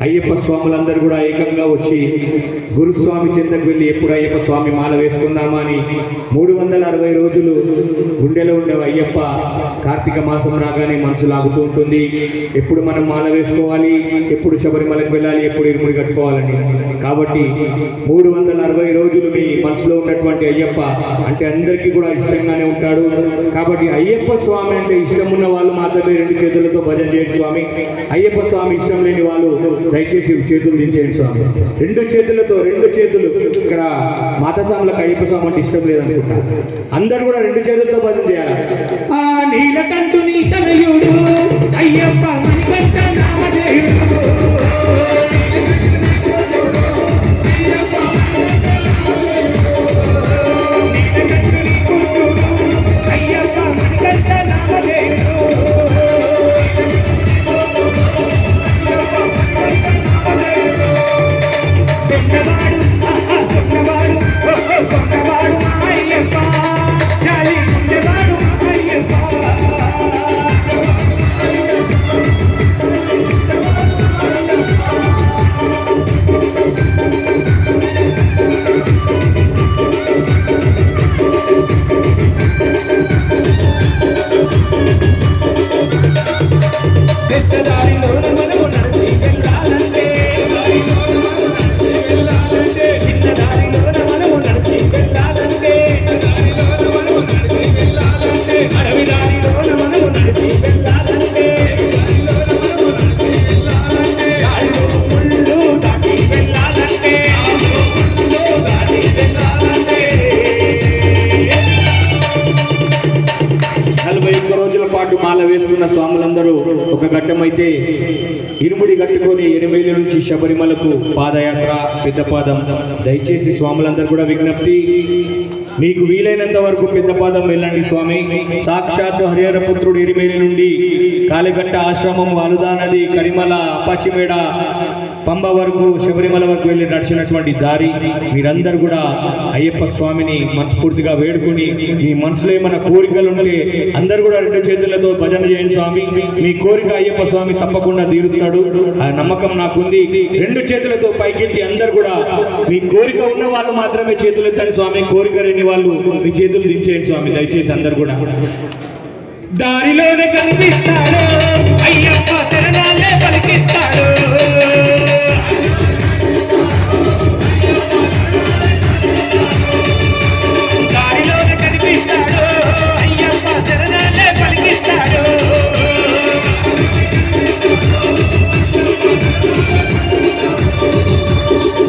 అయ్యప్ప స్వాములందరూ కూడా ఏకంగా వచ్చి గురుస్వామి చెంతకు వెళ్ళి ఎప్పుడు అయ్యప్ప స్వామి మాల వేసుకుందామా అని 360 రోజులు గుండెలో ఉండే అయ్యప్ప కార్తీక మాసం రాగానే మనసు లాగుతూ ఉంటుంది. ఎప్పుడు మనం మాల వేసుకోవాలి, ఎప్పుడు శబరిమలకు వెళ్ళాలి, ఎప్పుడు ఇరుముడి కట్టుకోవాలని. కాబట్టి 360 రోజులు మీ మనసులో ఉన్నటువంటి అయ్యప్ప అంటే అందరికీ కూడా ఇష్టంగానే ఉంటాడు. కాబట్టి అయ్యప్ప స్వామి అంటే ఇష్టం ఉన్న వాళ్ళు మాత్రమే 2 చేతులతో భజన చేయండి స్వామి. అయ్యప్ప స్వామి ఇష్టం లేని వాళ్ళు దయచేసి చేతులు దించేయండి స్వామి. 2 చేతులతో 2 చేతులు. ఇక్కడ మాతస్వాములకు అయ్యప్ప స్వామి అంటే ఇష్టం లేదనుకుంటా. అందరూ కూడా 2 చేతులతో భజన చేయాలి. ఆ నీలకంఠుని తనయుడు అయ్యప్ప మణికంఠ నామధేయుడు. మాల వేసుకున్న స్వాములందరూ ఒక ఘట్టమైతే ఇరుముడి కట్టుకొని 8 నుంచి శబరిమలకు పాదయాత్ర పెద్దపాదం. దయచేసి స్వాములందరూ కూడా విజ్ఞప్తి, మీకు వీలైనంత వరకు పెద్దపాదం వెళ్ళండి స్వామి. సాక్షాత్ హరిహర పుత్రుడు ఎరిమేలి నుండి కాలిగట్ట ఆశ్రమం, వాలుదా నది, కరిమల, అపాచిమేడ, పంబ వరకు శబరిమల వరకు వెళ్ళి నడిచినటువంటి దారి. మీరందరూ కూడా అయ్యప్ప స్వామిని మనస్ఫూర్తిగా వేడుకొని మీ మనసులో ఏమైనా కోరికలు ఉంటే అందరూ కూడా 2 చేతులతో భజన చేయండి స్వామి. మీ కోరిక అయ్యప్ప స్వామి తప్పకుండా తీరుస్తాడు, ఆ నమ్మకం నాకుంది. 2 చేతులతో పైకెత్తి అందరూ కూడా మీ కోరిక ఉన్న వాళ్ళు మాత్రమే చేతులు ఎత్తండి స్వామి. కోరిక లేని వాళ్ళు మీ చేతులు దించేయండి స్వామి. దయచేసి అందరు కూడా. దారిలోనే కనిపిస్తాడు అయ్యప్ప, శరణాలే పలికిస్తాడు. దారిలోనే కనిపిస్తాడు అయ్యప్ప, శరణాలే పలికిస్తాడు.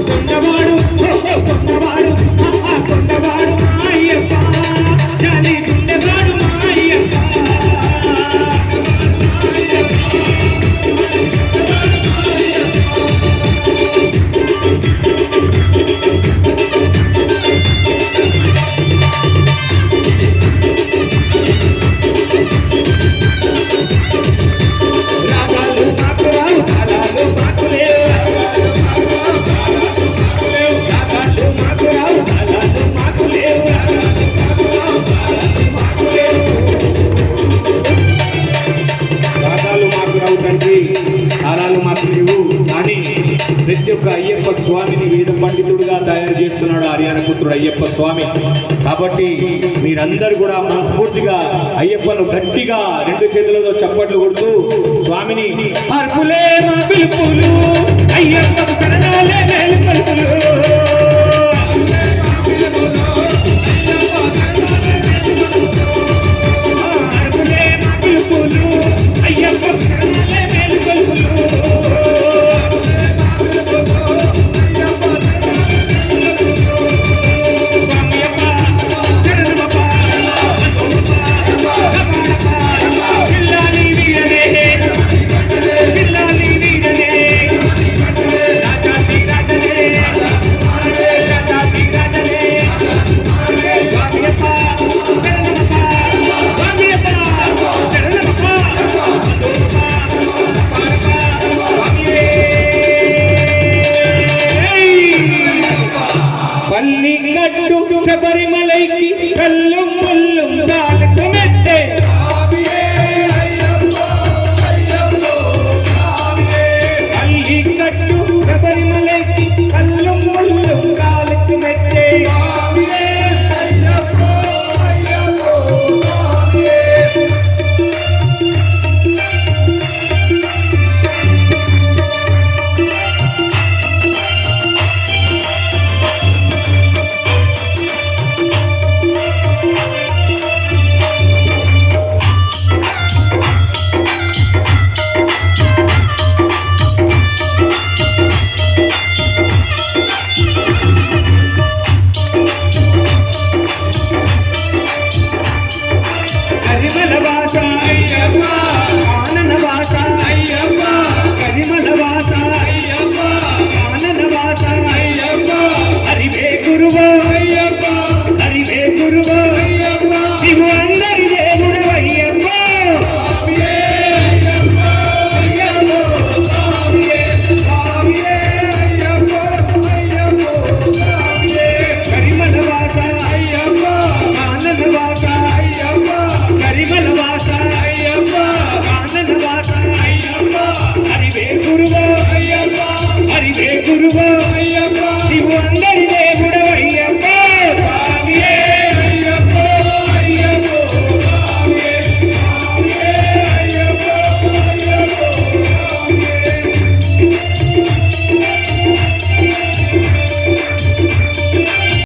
కొండవాడు కొండవాడు కొండవాడు అయ్యప్ప, జాలి గుండెవాడు అయ్యప్ప. ప్రతి ఒక్క అయ్యప్ప స్వామిని వేద పండితుడుగా తయారు చేస్తున్నాడు హరిహర పుత్రుడు అయ్యప్ప స్వామి. కాబట్టి మీరందరూ కూడా మనస్ఫూర్తిగా అయ్యప్పను గట్టిగా 2 చేతులతో చప్పట్లు కొడుతూ స్వామిని అర్పులే మా పిలుపులు, అయ్యప్ప శరణాలే మేలు పలుకులు.